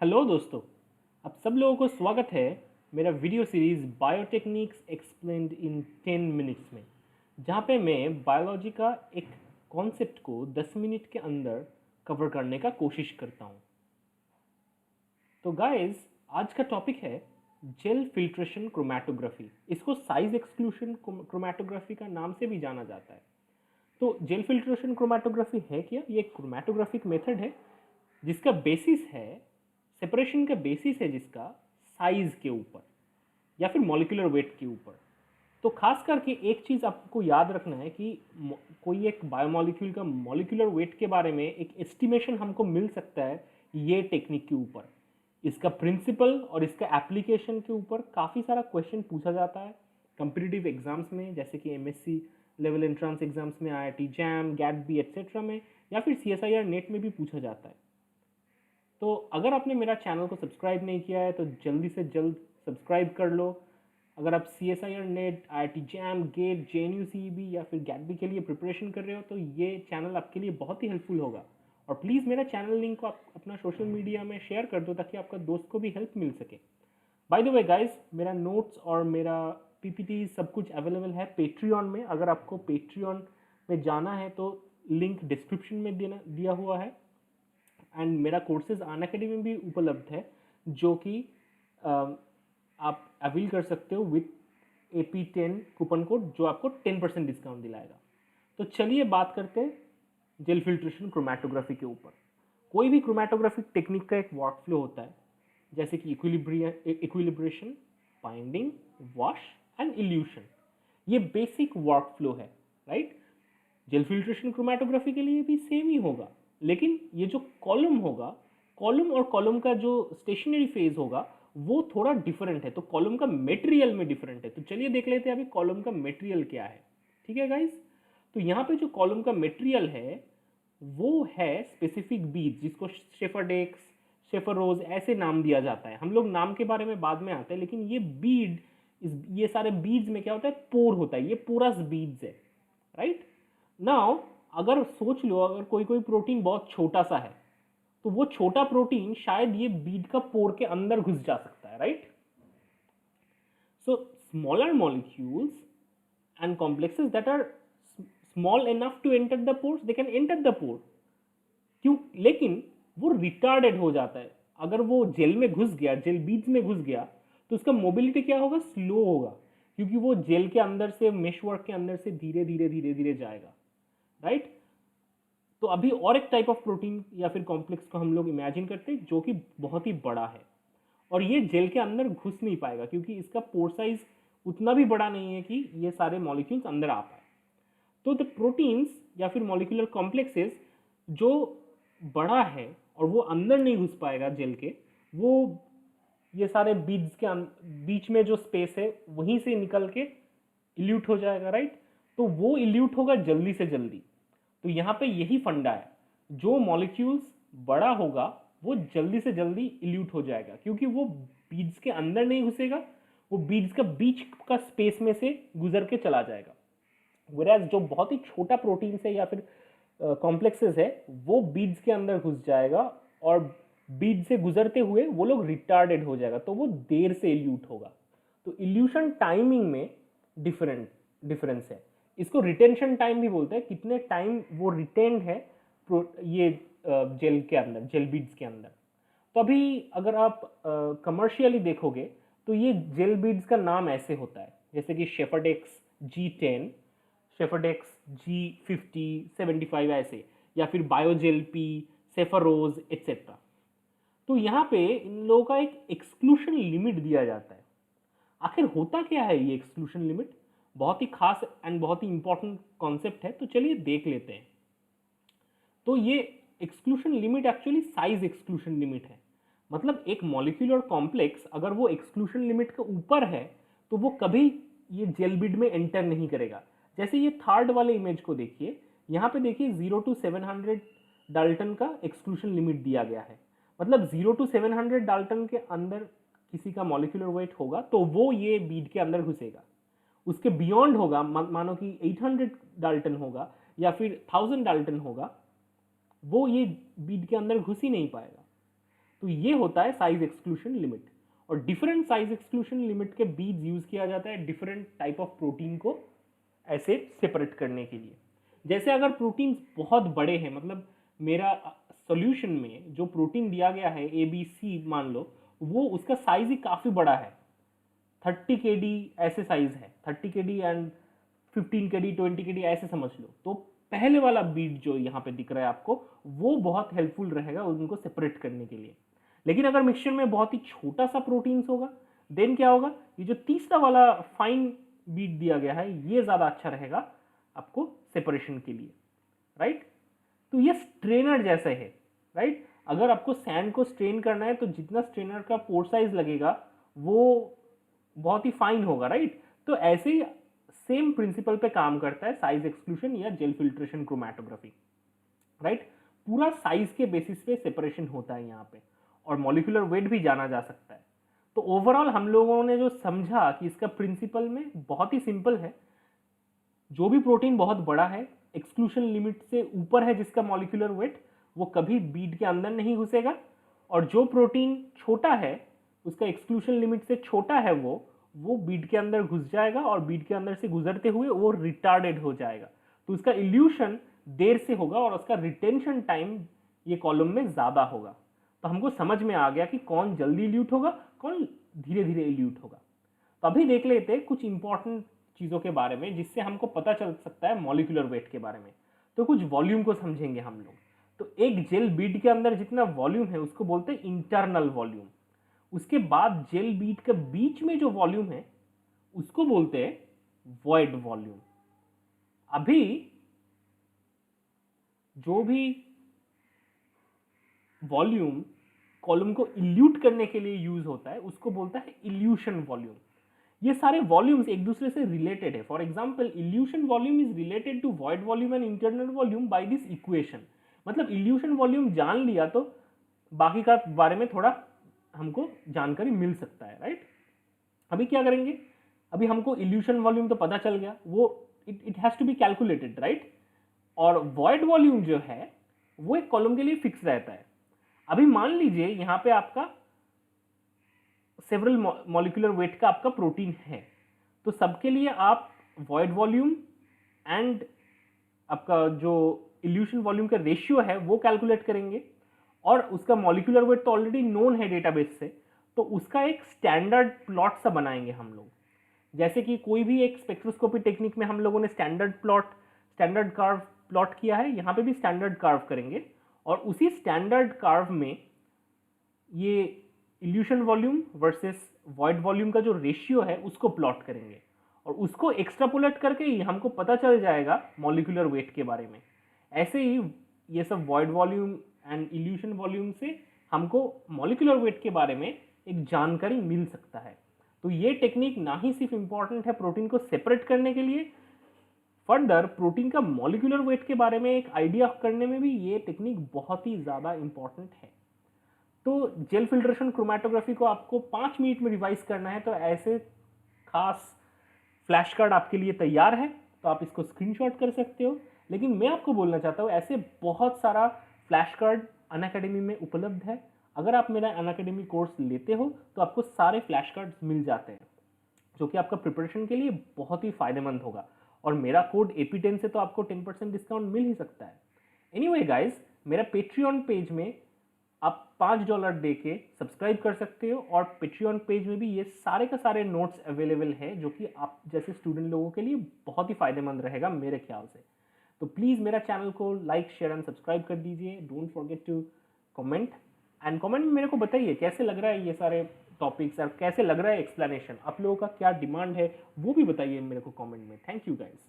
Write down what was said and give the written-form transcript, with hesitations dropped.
Hello दोस्तों, आप सब लोगों को स्वागत है मेरा video series biotechniques explained in 10 minutes में, जहाँ पे मैं बायोलॉजी का एक कॉन्सेप्ट को 10 मिनट के अंदर कवर करने का कोशिश करता हूँ। तो गाइस, आज का टॉपिक है जेल फिल्ट्रेशन क्रोमैटोग्राफी। इसको साइज एक्सक्लूशन क्रोमैटोग्राफी का नाम से भी जाना जाता है। तो जेल फिल्ट्रेशन क्रोमैटोग्राफी है क्या? ये एक क्रोमैटोग्राफिक मेथड है जिसका बेसिस है, सेपरेशन का बेसिस है जिसका साइज के ऊपर या फिर मॉलिक्यूलर वेट के ऊपर। तो खास करके एक चीज़ आपको याद रखना है कि कोई एक बायोमोलिक्यूल का मॉलिक्यूलर वेट के बारे में एक एस्टिमेशन हमको मिल सकता है ये टेक्निक के ऊपर। इसका प्रिंसिपल और इसका एप्लीकेशन के ऊपर काफ़ी सारा क्वेश्चन पूछा जाता है कम्पिटिटिव एग्जाम्स में, जैसे कि एमएससी लेवल एंट्रांस एग्जाम्स में, IIT JAM, GAT B etcetera में, या फिर सीएसआईआर नेट में भी पूछा जाता है। तो अगर आपने मेरा चैनल को सब्सक्राइब नहीं किया है तो जल्दी से जल्द सब्सक्राइब कर लो। अगर आप C S I R NET, I I T JAM, GATE, J N U C B या फिर गैट बी के लिए प्रिपरेशन कर रहे हो तो ये चैनल आपके लिए बहुत ही हेल्पफुल होगा। और प्लीज़ मेरा चैनल लिंक को आप अपना सोशल मीडिया में शेयर कर दो ताकि आपका दोस्त को भी हेल्प मिल सके। बाय द वे गाइज, मेरा नोट्स और मेरा पीपीटी सब कुछ अवेलेबल है पेट्रियन में। अगर आपको पेट्रियन में जाना है तो लिंक डिस्क्रिप्शन में दिया हुआ है। एंड मेरा कोर्सेज अनअकैडमी में भी उपलब्ध है जो कि आप अवेल कर सकते हो विथ AP10 कूपन कोड, जो आपको 10% डिस्काउंट दिलाएगा। तो चलिए बात करते हैं जेल फिल्ट्रेशन क्रोमैटोग्राफी के ऊपर। कोई भी क्रोमैटोग्राफिक टेक्निक का एक वर्क फ्लो होता है, जैसे कि equilibration, binding, wash and evolution. ये बेसिक वर्क फ्लो है, राइट? जेल फिल्ट्रेशन क्रोमैटोग्राफी के लिए भी सेम ही होगा, लेकिन ये जो कॉलम होगा, कॉलम और कॉलम का जो स्टेशनरी फेज होगा वो थोड़ा डिफरेंट है। तो कॉलम का मेटेरियल में डिफरेंट है। तो चलिए देख लेते हैं अभी कॉलम का मेटेरियल क्या है। ठीक है गाइस, तो यहाँ पे जो कॉलम का मेटेरियल है वो है स्पेसिफिक बीज, जिसको शेफरडेक्स, शेफरोज ऐसे नाम दिया जाता है। हम लोग नाम के बारे में बाद में आते हैं, लेकिन ये बीड, ये सारे बीज में क्या होता है, पोर होता है। ये पोरस बीज है, राइट? नाउ अगर सोच लो, अगर कोई कोई प्रोटीन बहुत छोटा सा है तो वो छोटा प्रोटीन शायद ये बीड का पोर के अंदर घुस जा सकता है, right? So smaller molecules and complexes that are small enough to enter the pores, they can enter the pore. क्यों? लेकिन वो रिटार्डेड हो जाता है। अगर वो जेल में घुस गया, जेल बीज में घुस गया, तो उसका मोबिलिटी क्या होगा, स्लो होगा, क्योंकि वो जेल के अंदर से, मेशवर्क के अंदर से धीरे धीरे धीरे धीरे जाएगा, राइट? तो अभी और एक टाइप ऑफ प्रोटीन या फिर कॉम्प्लेक्स को हम लोग इमेजिन करते हैं जो कि बहुत ही बड़ा है और ये जेल के अंदर घुस नहीं पाएगा क्योंकि इसका पोर साइज उतना भी बड़ा नहीं है कि ये सारे मॉलिक्यूल्स अंदर आ पाए। तो द प्रोटीन्स या फिर मॉलिक्यूलर कॉम्प्लेक्सेस जो बड़ा है और वो अंदर नहीं घुस पाएगा जेल के, वो ये सारे बीज के बीच में जो स्पेस है वहीं से निकल के इल्यूट हो जाएगा, राइट? तो वो इल्यूट होगा जल्दी से जल्दी। तो यहाँ पे यही फंडा है, जो मॉलिक्यूल्स बड़ा होगा वो जल्दी से जल्दी इल्यूट हो जाएगा क्योंकि वो बीड्स के अंदर नहीं घुसेगा, वो बीड्स का बीच का स्पेस में से गुजर के चला जाएगा। वेराज जो बहुत ही छोटा प्रोटीन है या फिर कॉम्प्लेक्सेस है वो बीड्स के अंदर घुस जाएगा और बीड से गुजरते हुए वो लोग रिटार्डेड हो जाएगा, तो वो देर से इल्यूट होगा। तो इल्यूशन टाइमिंग में डिफरेंस है। इसको रिटेंशन टाइम भी बोलते हैं, कितने टाइम वो रिटेंड है ये जेल के अंदर, जेल बीड्स के अंदर। तो अभी अगर आप कमर्शियली देखोगे तो ये जेल बीड्स का नाम ऐसे होता है, जैसे कि शेफरडेक्स G10, शेफरडेक्स G50, 75 ऐसे, या फिर बायोजेल पी, सेफरोज एक्सेट्रा। तो यहाँ पे इन लोगों का एक एक्सक्लूशन लिमिट दिया जाता है। आखिर होता क्या है ये एक्सक्लूशन लिमिट? बहुत ही खास एंड बहुत ही इंपॉर्टेंट कॉन्सेप्ट है, तो चलिए देख लेते हैं। तो ये exclusion limit actually size exclusion limit है। मतलब एक मॉलिक्यूलर कॉम्प्लेक्स अगर वो एक्सक्लूशन लिमिट के ऊपर है तो वो कभी ये जेल बीड में एंटर नहीं करेगा। जैसे ये थर्ड वाले इमेज को देखिए, यहाँ पे देखिए 0 to 700 डाल्टन का एक्सक्लूशन लिमिट दिया गया है। मतलब 0 to 700 डाल्टन के अंदर किसी का मॉलिक्यूलर वेट होगा तो वो ये बीड के अंदर घुसेगा। उसके बियॉन्ड होगा, मानो कि 800 डाल्टन होगा या फिर 1000 डाल्टन होगा, वो ये बीड के अंदर घुस ही नहीं पाएगा। तो ये होता है साइज एक्सक्लूशन लिमिट। और डिफरेंट साइज एक्सक्लूशन लिमिट के बीच यूज किया जाता है डिफरेंट टाइप ऑफ प्रोटीन को ऐसे सेपरेट करने के लिए। जैसे अगर प्रोटीन बहुत बड़े हैं, मतलब मेरा सॉल्यूशन में जो प्रोटीन दिया गया है ABC मान लो, वो उसका साइज ही काफ़ी बड़ा है, 30 kd ऐसे साइज है, 30 kd एंड 15 kd 20 kd ऐसे समझ लो, तो पहले वाला बीट जो यहाँ पे दिख रहा है आपको, वो बहुत हेल्पफुल रहेगा उनको सेपरेट करने के लिए। लेकिन अगर मिक्सचर में बहुत ही छोटा सा प्रोटीन्स होगा, देन क्या होगा, ये जो तीसरा वाला फाइन बीट दिया गया है ये ज़्यादा अच्छा रहेगा आपको सेपरेशन के लिए, राइट। तो ये स्ट्रेनर जैसे है, राइट। अगर आपको सैंड को स्ट्रेन करना है तो जितना स्ट्रेनर का पोर साइज लगेगा वो बहुत ही फाइन होगा, राइट। तो ऐसे ही सेम प्रिंसिपल पे काम करता है साइज एक्सक्लूशन या जेल फिल्ट्रेशन क्रोमैटोग्राफी, राइट। पूरा साइज के बेसिस पे सेपरेशन होता है यहाँ पे, और मॉलिक्यूलर वेट भी जाना जा सकता है। तो ओवरऑल हम लोगों ने जो समझा कि इसका प्रिंसिपल में बहुत ही सिंपल है, जो भी प्रोटीन बहुत बड़ा है, एक्सक्लूशन लिमिट से ऊपर है जिसका मॉलिक्यूलर वेट, वो कभी बीड के अंदर नहीं घुसेगा, और जो प्रोटीन छोटा है उसका एक्सक्लूशन लिमिट से छोटा है वो बीड के अंदर घुस जाएगा, और बीड के अंदर से गुजरते हुए वो रिटार्डेड हो जाएगा। तो उसका इल्यूशन देर से होगा और उसका रिटेंशन टाइम ये कॉलम में ज़्यादा होगा। तो हमको समझ में आ गया कि कौन जल्दी इल्यूट होगा, कौन धीरे धीरे इल्यूट होगा। तो अभी देख लेते हैं कुछ इंपॉर्टेंट चीज़ों के बारे में जिससे हमको पता चल सकता है मॉलिक्यूलर वेट के बारे में। तो कुछ वॉल्यूम को समझेंगे हम लोग। तो एक जेल बीड के अंदर जितना वॉल्यूम है उसको बोलते हैं इंटरनल वॉल्यूम। उसके बाद जेल बीड के बीच में जो वॉल्यूम है उसको बोलते हैं वॉइड वॉल्यूम। अभी जो भी वॉल्यूम कॉलम को इल्यूट करने के लिए यूज होता है उसको बोलता है इल्यूशन वॉल्यूम। ये सारे वॉल्यूम्स एक दूसरे से रिलेटेड है। For example, elution volume is related to void volume and internal volume by this equation. मतलब इल्यूशन वॉल्यूम जान लिया तो बाकी का बारे में थोड़ा हमको जानकारी मिल सकता है, राइट। अभी क्या करेंगे, अभी हमको इल्यूशन वॉल्यूम तो पता चल गया, वो it has to be calculated, right. और वॉइड वॉल्यूम जो है वो एक कॉलम के लिए फिक्स रहता है। अभी मान लीजिए यहाँ पे आपका सेवरल मॉलिक्यूलर वेट का आपका प्रोटीन है, तो सबके लिए आप वॉइड वॉल्यूम एंड आपका जो इल्यूशन वॉल्यूम का रेशियो है वो कैलकुलेट करेंगे, और उसका मॉलिक्यूलर वेट तो ऑलरेडी नोन है डेटाबेस से, तो उसका एक स्टैंडर्ड प्लॉट सा बनाएंगे हम लोग। जैसे कि कोई भी एक स्पेक्ट्रोस्कोपी टेक्निक में हम लोगों ने स्टैंडर्ड कर्व प्लॉट किया है, यहाँ पे भी स्टैंडर्ड कर्व करेंगे, और उसी स्टैंडर्ड कर्व में ये evolution volume versus void volume का जो रेशियो है उसको प्लॉट करेंगे, और उसको एक्स्ट्रापोलेट करके ही हमको पता चल जाएगा मॉलिक्यूलर वेट के बारे में। ऐसे ही ये सब void volume and evolution volume से हमको मॉलिक्यूलर वेट के बारे में एक जानकारी मिल सकता है। तो ये टेक्निक ना ही सिर्फ इंपॉर्टेंट है प्रोटीन को सेपरेट करने के लिए, फर्दर प्रोटीन का मॉलिक्यूलर वेट के बारे में एक आइडिया करने में भी ये टेक्निक बहुत ही ज़्यादा इंपॉर्टेंट है। तो जेल फिल्ट्रेशन क्रोमैटोग्राफी को आपको 5 मिनट में रिवाइज करना है, तो ऐसे खास फ्लैश कार्ड आपके लिए तैयार है, तो आप इसको स्क्रीनशॉट कर सकते हो। लेकिन मैं आपको बोलना चाहता हूँ ऐसे बहुत सारा फ्लैश कार्ड अनअकैडमी में उपलब्ध है। अगर आप मेरा अनअकैडमी कोर्स लेते हो तो आपको सारे फ्लैश कार्ड्स मिल जाते हैं, जो कि आपका प्रिपरेशन के लिए बहुत ही फायदेमंद होगा। और मेरा कोड AP10 से तो आपको 10% डिस्काउंट मिल ही सकता है। एनीवे गाइज, मेरा पेट्रियन पेज में आप $5 दे के सब्सक्राइब कर सकते हो, और पेट्रियन पेज में भी ये सारे का सारे नोट्स अवेलेबल है, जो कि आप जैसे स्टूडेंट लोगों के लिए बहुत ही फायदेमंद रहेगा मेरे ख्याल से। तो प्लीज़ मेरा चैनल को लाइक, शेयर एंड सब्सक्राइब कर दीजिए। Don't forget to comment, and comment में मेरे को बताइए कैसे लग रहा है ये सारे टॉपिक्स, और कैसे लग रहा है एक्सप्लेनेशन। आप लोगों का क्या डिमांड है वो भी बताइए मेरे को कमेंट में। Thank you guys.